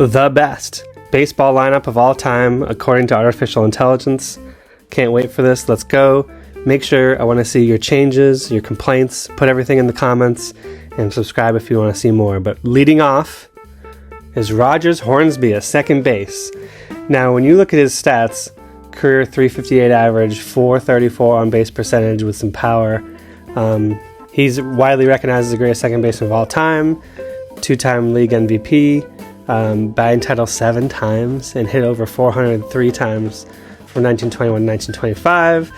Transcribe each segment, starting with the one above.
the best baseball lineup of all time according to artificial intelligence. Can't wait for this. Let's go. Make sure I want to see your changes, your complaints. Put everything in the comments and subscribe if you want to see more. But leading off is Rogers Hornsby at second base. Now, when you look at his stats, career .358 average, .434 on base percentage with some power. He's widely recognized as the greatest second baseman of all time, two-time league MVP, batting title 7 times, and hit over 403 times from 1921 to 1925.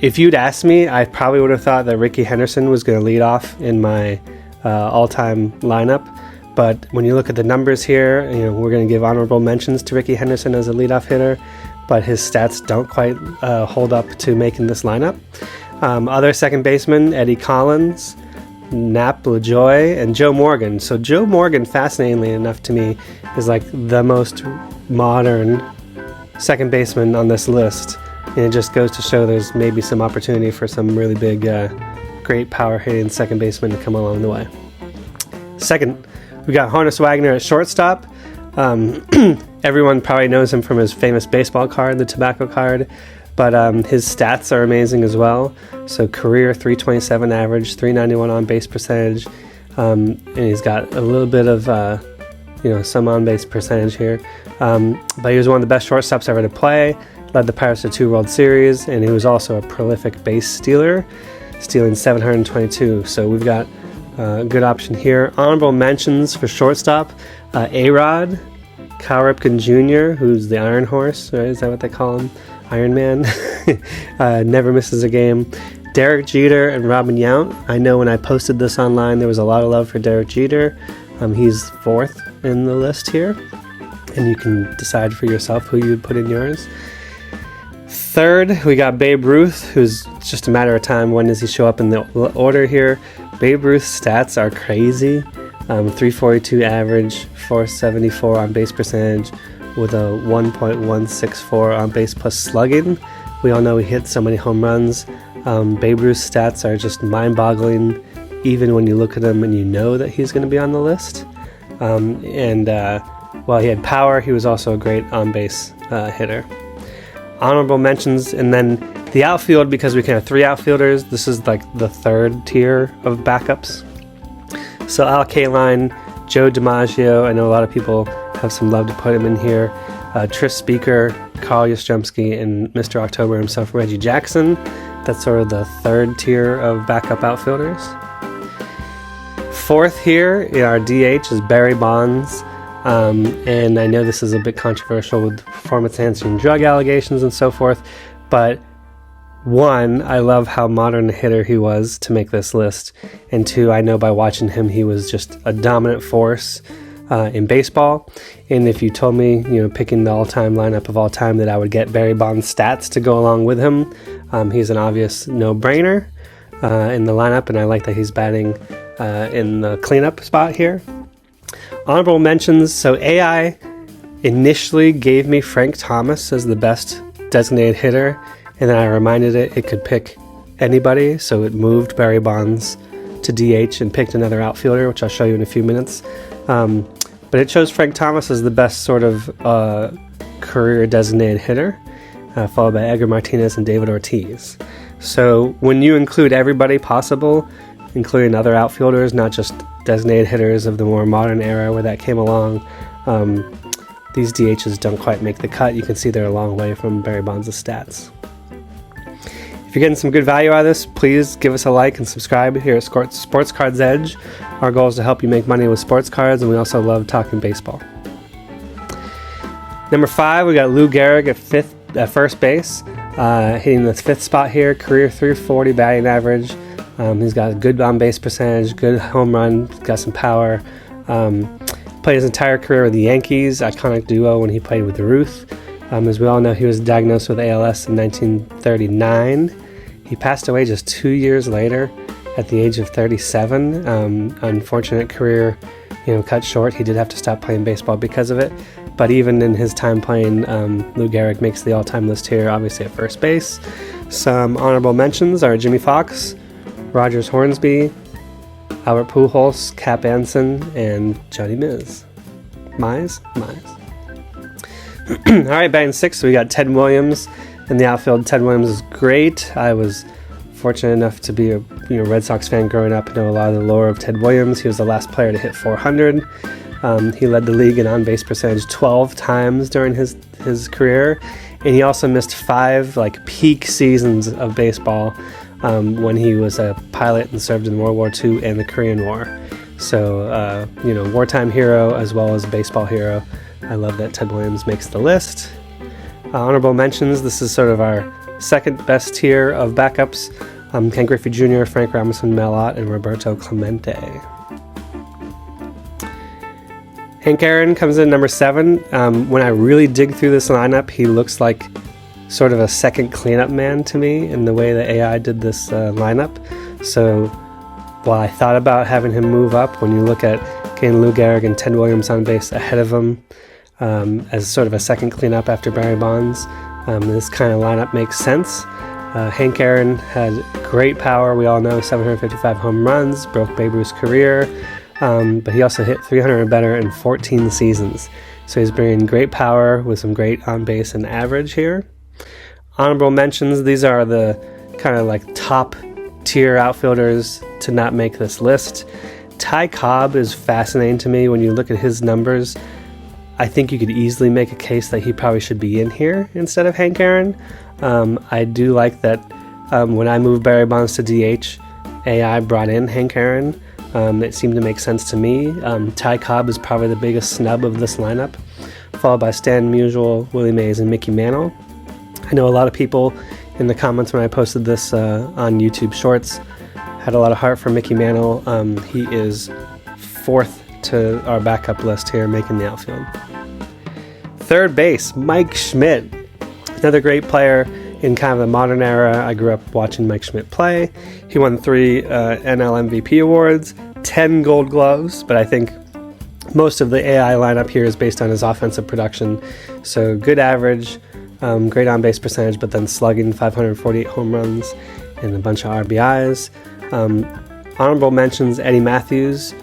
If you'd asked me, I probably would have thought that Rickey Henderson was going to lead off in my all-time lineup. But when you look at the numbers here, we're going to give honorable mentions to Rickey Henderson as a leadoff hitter, but his stats don't quite hold up to making this lineup. Other second basemen, Eddie Collins, Nap LaJoy, and Joe Morgan. So Joe Morgan, fascinatingly enough to me, is like the most modern second baseman on this list. And it just goes to show there's maybe some opportunity for some really big, great power hitting second baseman to come along the way. Second, we got Honus Wagner at shortstop. Everyone probably knows him from his famous baseball card, the tobacco card, but his stats are amazing as well. So career .327 average, .391 on base percentage, and he's got a little bit of some on base percentage here. But he was one of the best shortstops ever to play. Led the Pirates to 2 World Series, and he was also a prolific base stealer, stealing 722. So we've got a good option here. Honorable mentions for shortstop: A-Rod, Cal Ripken Jr., who's the Iron Horse, right? Is that what they call him? Iron Man. Never misses a game. Derek Jeter and Robin Yount. I know when I posted this online, there was a lot of love for Derek Jeter. He's 4th in the list here, and you can decide for yourself who you'd put in yours. Third, we got Babe Ruth, who's just a matter of time. When does he show up in the order here? Babe Ruth's stats are crazy. .342 average, .474 on base percentage, with a 1.164 on base plus slugging. We all know he hit so many home runs. Babe Ruth's stats are just mind-boggling, even when you look at him and you know that he's going to be on the list. While he had power, he was also a great on-base hitter. Honorable mentions, and then the outfield, because we can have 3 outfielders. This is like the 3rd tier of backups. So Al Kaline, Joe DiMaggio. I know a lot of people have some love to put him in here. Tris Speaker, Carl Yastrzemski, and Mr. October himself, Reggie Jackson. That's sort of the 3rd tier of backup outfielders. 4th here in our DH is Barry Bonds. And I know this is a bit controversial with performance-enhancing drug allegations and so forth, but 1, I love how modern a hitter he was to make this list, and 2, I know by watching him he was just a dominant force in baseball. And if you told me, picking the all-time lineup of all time, that I would get Barry Bonds' stats to go along with him, he's an obvious no-brainer in the lineup, and I like that he's batting in the cleanup spot here. Honorable mentions. So AI initially gave me Frank Thomas as the best designated hitter, and then I reminded it could pick anybody, so it moved Barry Bonds to DH and picked another outfielder, which I'll show you in a few minutes. But it chose Frank Thomas as the best sort of career designated hitter, followed by Edgar Martinez and David Ortiz. So when you include everybody possible, including other outfielders, not just designated hitters of the more modern era where that came along, these DHs don't quite make the cut. You can see they're a long way from Barry Bonds' stats. If you're getting some good value out of this, please give us a like and subscribe here at Sports Cards Edge. Our goal is to help you make money with sports cards, and we also love talking baseball. Number 5, we got Lou Gehrig at first base, hitting the 5th spot here. Career .340 batting average. He's got a good on-base percentage, good home run, got some power. Played his entire career with the Yankees, iconic duo when he played with Ruth. As we all know, he was diagnosed with ALS in 1939. He passed away just 2 years later at the age of 37. Unfortunate career, cut short. He did have to stop playing baseball because of it. But even in his time playing, Lou Gehrig makes the all-time list here, obviously at first base. Some honorable mentions are Jimmy Fox, Rogers Hornsby, Albert Pujols, Cap Anson, and Johnny Miz. Mize. All right, batting sixth, we got Ted Williams in the outfield. Ted Williams is great. I was fortunate enough to be a Red Sox fan growing up, know a lot of the lore of Ted Williams. He was the last player to hit 400. He led the league in on-base percentage 12 times during his career, and he also missed 5 peak seasons of baseball when he was a pilot and served in World War II and the Korean War. So, wartime hero as well as baseball hero. I love that Ted Williams makes the list. Honorable mentions, this is sort of our second best tier of backups. Ken Griffey Jr., Frank Robinson, Mel Ott, and Roberto Clemente. Hank Aaron comes in number 7. When I really dig through this lineup, he looks like sort of a second cleanup man to me in the way that AI did this lineup. So while I thought about having him move up, when you look at getting Lou Gehrig and Ted Williams on base ahead of him as sort of a second cleanup after Barry Bonds, this kind of lineup makes sense. Hank Aaron had great power. We all know 755 home runs, broke Babe Ruth's career, but he also hit 300 or better in 14 seasons. So he's bringing great power with some great on-base and average here. Honorable mentions, these are the kind of top tier outfielders to not make this list. Ty Cobb is fascinating to me. When you look at his numbers, I think you could easily make a case that he probably should be in here instead of Hank Aaron. I do like that when I moved Barry Bonds to DH, AI brought in Hank Aaron. It seemed to make sense to me. Ty Cobb is probably the biggest snub of this lineup, followed by Stan Musial, Willie Mays, and Mickey Mantle. I know a lot of people in the comments when I posted this on YouTube Shorts had a lot of heart for Mickey Mantle. He is 4th to our backup list here, making the outfield. Third base, Mike Schmidt. Another great player in kind of the modern era. I grew up watching Mike Schmidt play. He won 3 NL MVP awards, 10 Gold Gloves, but I think most of the AI lineup here is based on his offensive production. So good average, great on-base percentage, but then slugging 548 home runs and a bunch of RBIs. Honorable mentions, Eddie Matthews,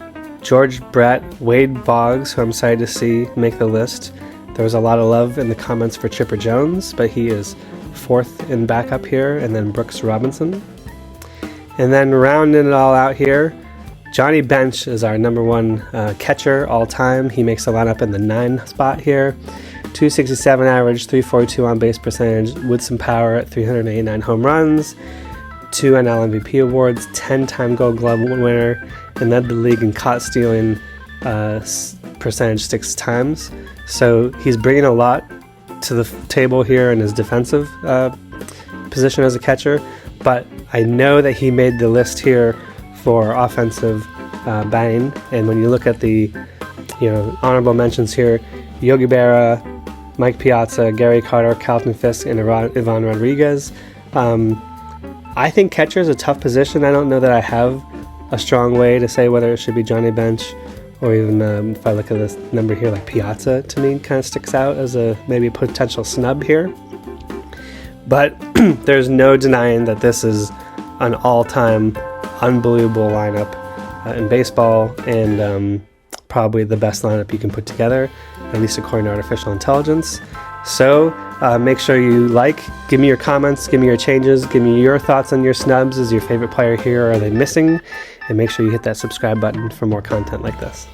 George Brett, Wade Boggs, who I'm excited to see make the list. There was a lot of love in the comments for Chipper Jones, but he is 4th in backup here, and then Brooks Robinson. And then rounding it all out here, Johnny Bench is our number 1 catcher all time. He makes the lineup in the 9 spot here. 267 average, 342 on base percentage, with some power at 389 home runs, 2 NL MVP awards, 10-time Gold Glove winner, and led the league in caught stealing percentage 6 times. So he's bringing a lot to the table here in his defensive position as a catcher, but I know that he made the list here for offensive batting. And when you look at the honorable mentions here, Yogi Berra, Mike Piazza, Gary Carter, Carlton Fisk, and Ivan Rodriguez. I think catcher is a tough position. I don't know that I have a strong way to say whether it should be Johnny Bench or even if I look at this number here, Piazza to me kind of sticks out as maybe a potential snub here. But there's no denying that this is an all-time unbelievable lineup in baseball, and probably the best lineup you can put together, at least according to artificial intelligence. So make sure you give me your comments, give me your changes, give me your thoughts on your snubs. Is your favorite player here, or are they missing? And make sure you hit that subscribe button for more content like this.